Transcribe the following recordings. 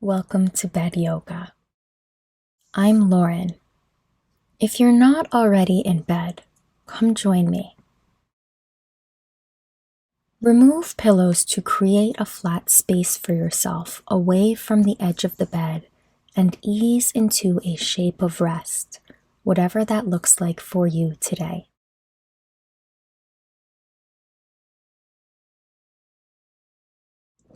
Welcome to Bed Yoga. I'm Lauren. If you're not already in bed, come join me. Remove pillows to create a flat space for yourself away from the edge of the bed and ease into a shape of rest, whatever that looks like for you today.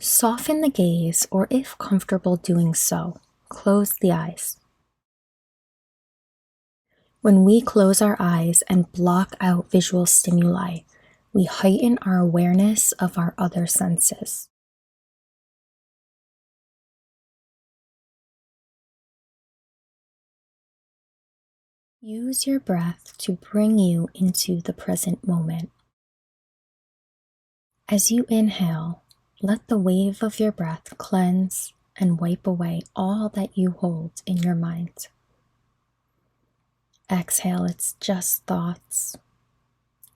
Soften the gaze, or if comfortable doing so, close the eyes. When we close our eyes and block out visual stimuli, we heighten our awareness of our other senses. Use your breath to bring you into the present moment. As you inhale, let the wave of your breath cleanse and wipe away all that you hold in your mind. Exhale, it's just thoughts.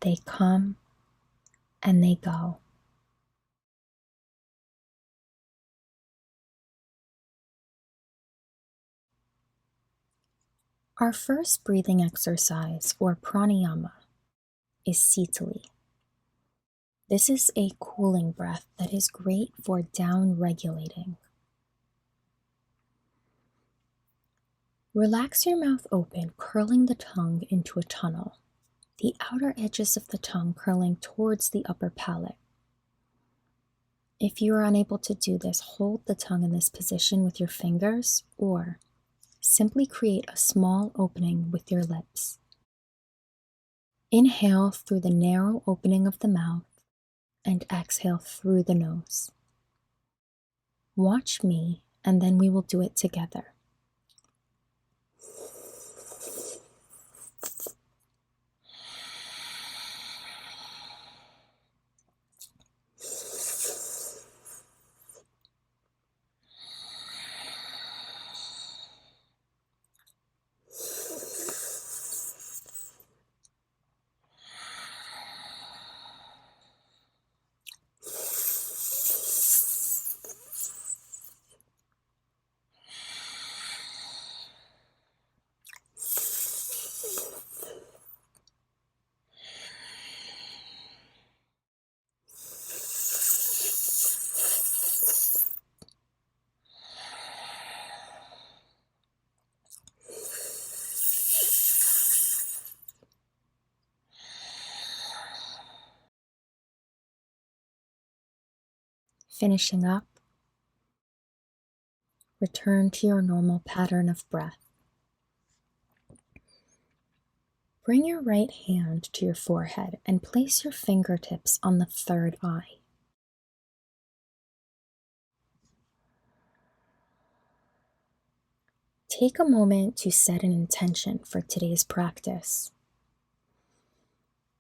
They come and they go. Our first breathing exercise, or pranayama, is sitali. This is a cooling breath that is great for down-regulating. Relax your mouth open, curling the tongue into a tunnel, the outer edges of the tongue curling towards the upper palate. If you are unable to do this, hold the tongue in this position with your fingers, or simply create a small opening with your lips. Inhale through the narrow opening of the mouth and exhale through the nose. Watch me, and then we will do it together. Finishing up, return to your normal pattern of breath. Bring your right hand to your forehead and place your fingertips on the third eye. Take a moment to set an intention for today's practice.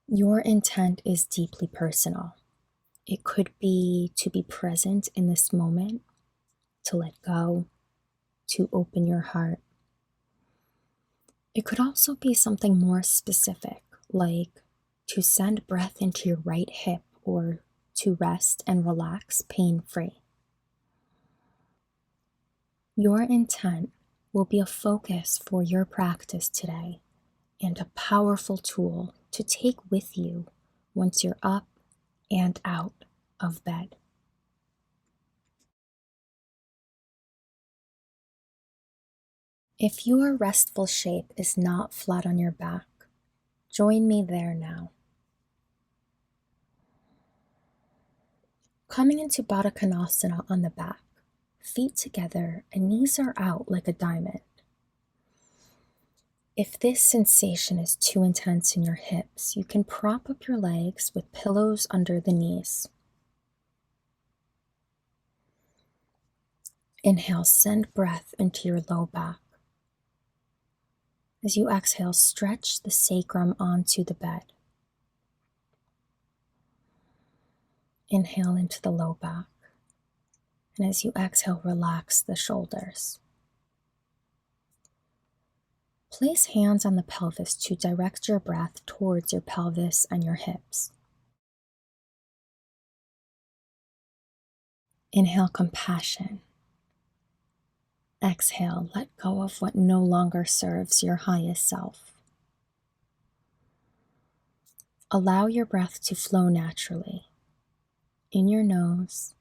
Your intent is deeply personal. It could be to be present in this moment, to let go, to open your heart. It could also be something more specific, like to send breath into your right hip or to rest and relax pain-free. Your intent will be a focus for your practice today and a powerful tool to take with you once you're up and out of bed. If your restful shape is not flat on your back, join me there now. Coming into Baddha Konasana on the back, feet together and knees are out like a diamond. If this sensation is too intense in your hips, you can prop up your legs with pillows under the knees. Inhale, send breath into your low back. As you exhale, stretch the sacrum onto the bed. Inhale into the low back. And as you exhale, relax the shoulders. Place hands on the pelvis to direct your breath towards your pelvis and your hips. Inhale compassion. Exhale, let go of what no longer serves your highest self. Allow your breath to flow naturally. In your nose,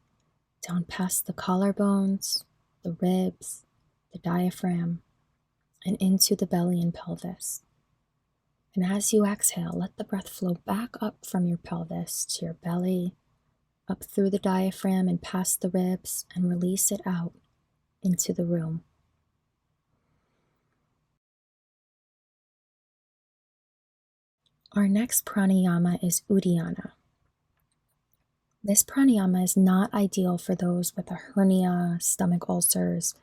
down past the collarbones, the ribs, the diaphragm, and into the belly and pelvis. And as you exhale, let the breath flow back up from your pelvis to your belly, up through the diaphragm and past the ribs, and release it out into the room. Our next pranayama is Uddiyana. This pranayama is not ideal for those with a hernia, stomach ulcers,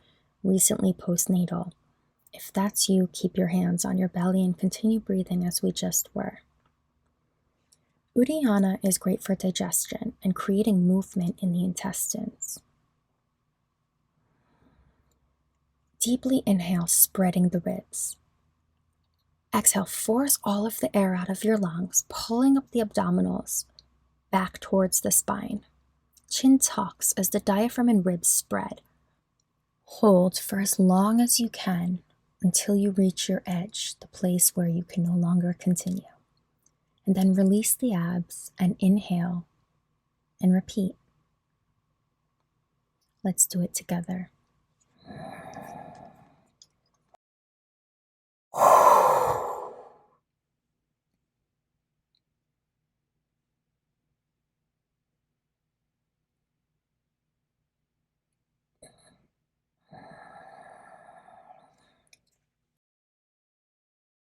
recently postnatal. If that's you, keep your hands on your belly and continue breathing as we just were. Uddiyana is great for digestion and creating movement in the intestines. Deeply inhale, spreading the ribs. Exhale, force all of the air out of your lungs, pulling up the abdominals back towards the spine. Chin tucks as the diaphragm and ribs spread. Hold for as long as you can until you reach your edge, the place where you can no longer continue. And then release the abs and inhale and repeat. Let's do it together.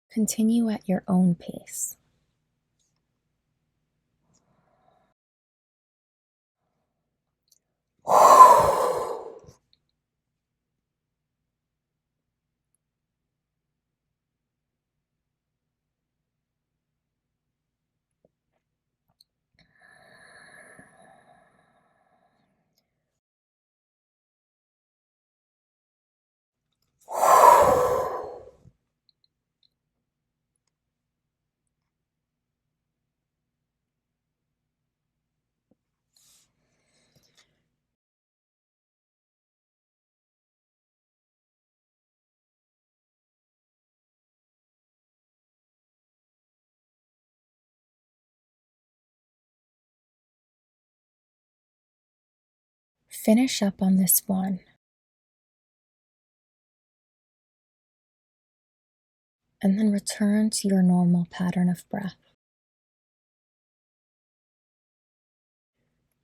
Continue at your own pace. Finish up on this one. And then return to your normal pattern of breath.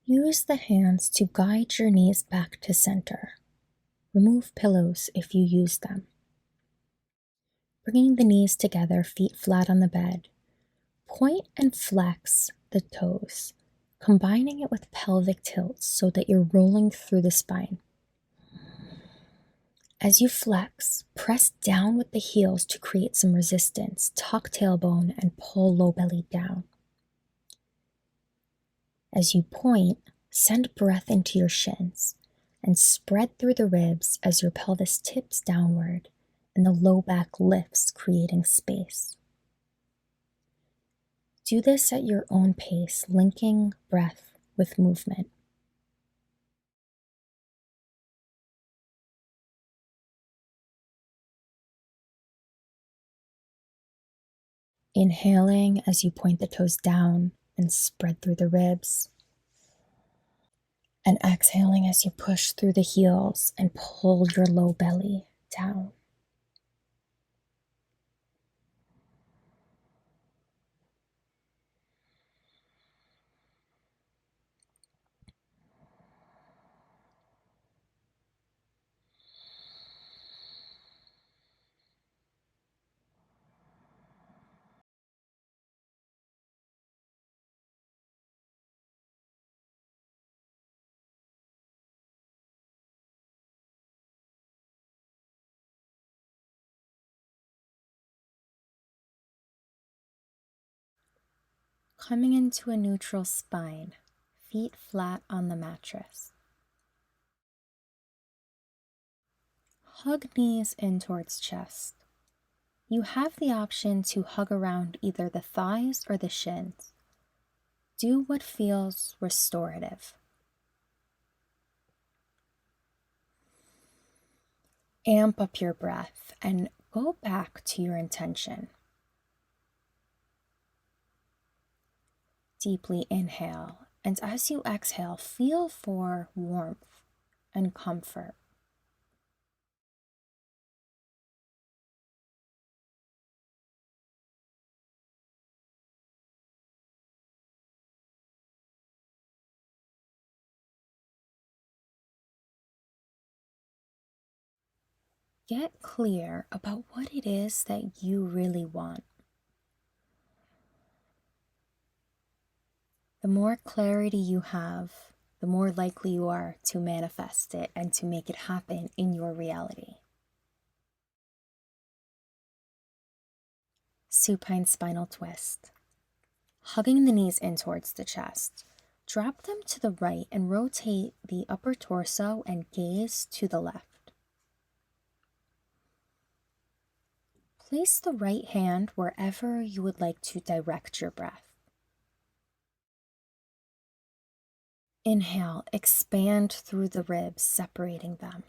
Use the hands to guide your knees back to center. Remove pillows if you use them. Bringing the knees together, feet flat on the bed. Point and flex the toes, combining it with pelvic tilts so that you're rolling through the spine. As you flex, press down with the heels to create some resistance. Tuck tailbone and pull low belly down. As you point, send breath into your shins and spread through the ribs as your pelvis tips downward and the low back lifts, creating space. Do this at your own pace, linking breath with movement. Inhaling as you point the toes down and spread through the ribs. And exhaling as you push through the heels and pull your low belly down. Coming into a neutral spine, feet flat on the mattress. Hug knees in towards chest. You have the option to hug around either the thighs or the shins. Do what feels restorative. Amp up your breath and go back to your intention. Deeply inhale, and as you exhale, feel for warmth and comfort. Get clear about what it is that you really want. The more clarity you have, the more likely you are to manifest it and to make it happen in your reality. Supine spinal twist. Hugging the knees in towards the chest. Drop them to the right and rotate the upper torso and gaze to the left. Place the right hand wherever you would like to direct your breath. Inhale, expand through the ribs, separating them.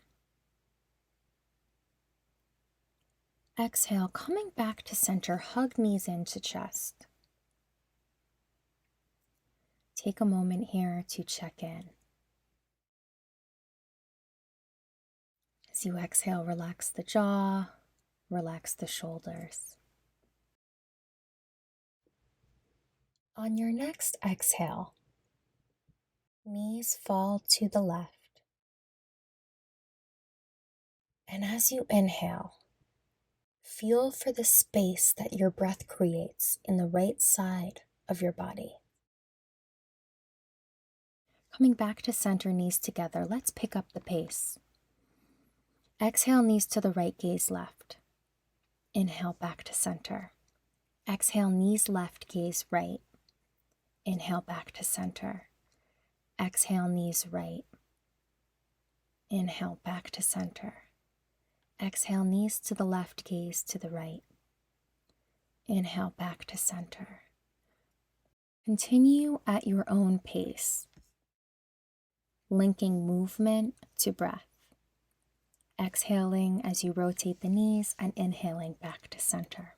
Exhale, coming back to center, hug knees into chest. Take a moment here to check in. As you exhale, relax the jaw, relax the shoulders. On your next exhale, knees fall to the left. And as you inhale, feel for the space that your breath creates in the right side of your body. Coming back to center, knees together, let's pick up the pace. Exhale, knees to the right, gaze left. Inhale, back to center. Exhale, knees left, gaze right. Inhale, back to center. Exhale, knees right. Inhale, back to center. Exhale, knees to the left, gaze to the right. Inhale, back to center. Continue at your own pace, linking movement to breath. Exhaling as you rotate the knees and inhaling back to center.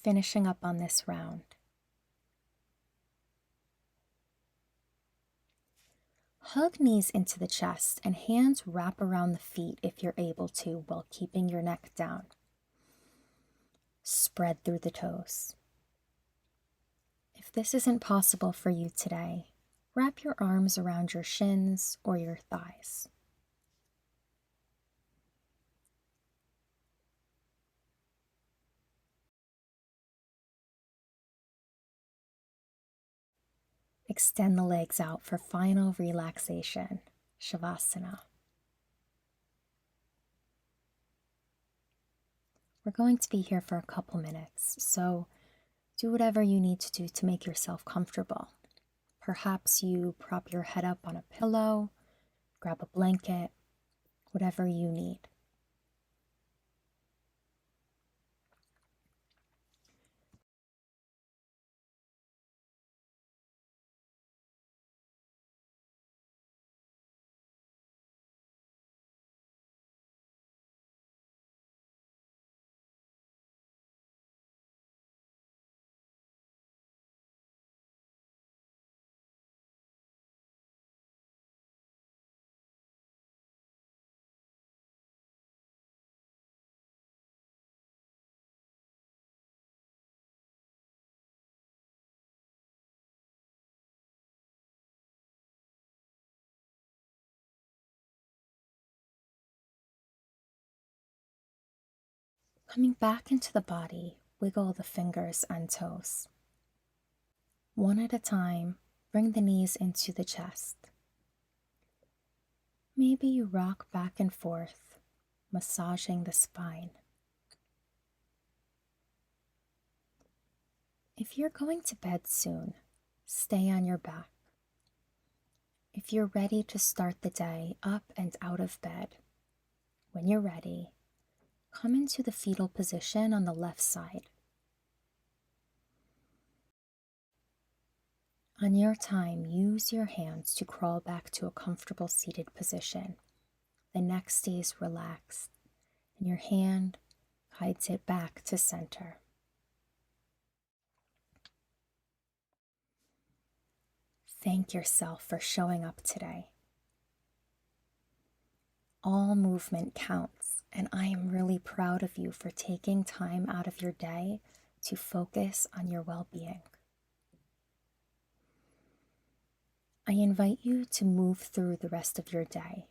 Finishing up on this round. Hug knees into the chest and hands wrap around the feet if you're able to while keeping your neck down. Spread through the toes. If this isn't possible for you today, wrap your arms around your shins or your thighs. Extend the legs out for final relaxation, Shavasana. We're going to be here for a couple minutes, so do whatever you need to do to make yourself comfortable. Perhaps you prop your head up on a pillow, grab a blanket, whatever you need. Coming back into the body, wiggle the fingers and toes. One at a time, bring the knees into the chest. Maybe you rock back and forth, massaging the spine. If you're going to bed soon, stay on your back. If you're ready to start the day up and out of bed, when you're ready, come into the fetal position on the left side. On your time, use your hands to crawl back to a comfortable seated position. The neck stays relaxed, and your hand guides it back to center. Thank yourself for showing up today. All movement counts, and I am really proud of you for taking time out of your day to focus on your well-being. I invite you to move through the rest of your day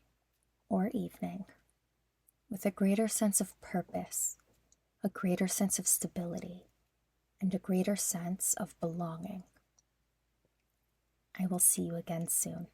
or evening with a greater sense of purpose, a greater sense of stability, and a greater sense of belonging. I will see you again soon.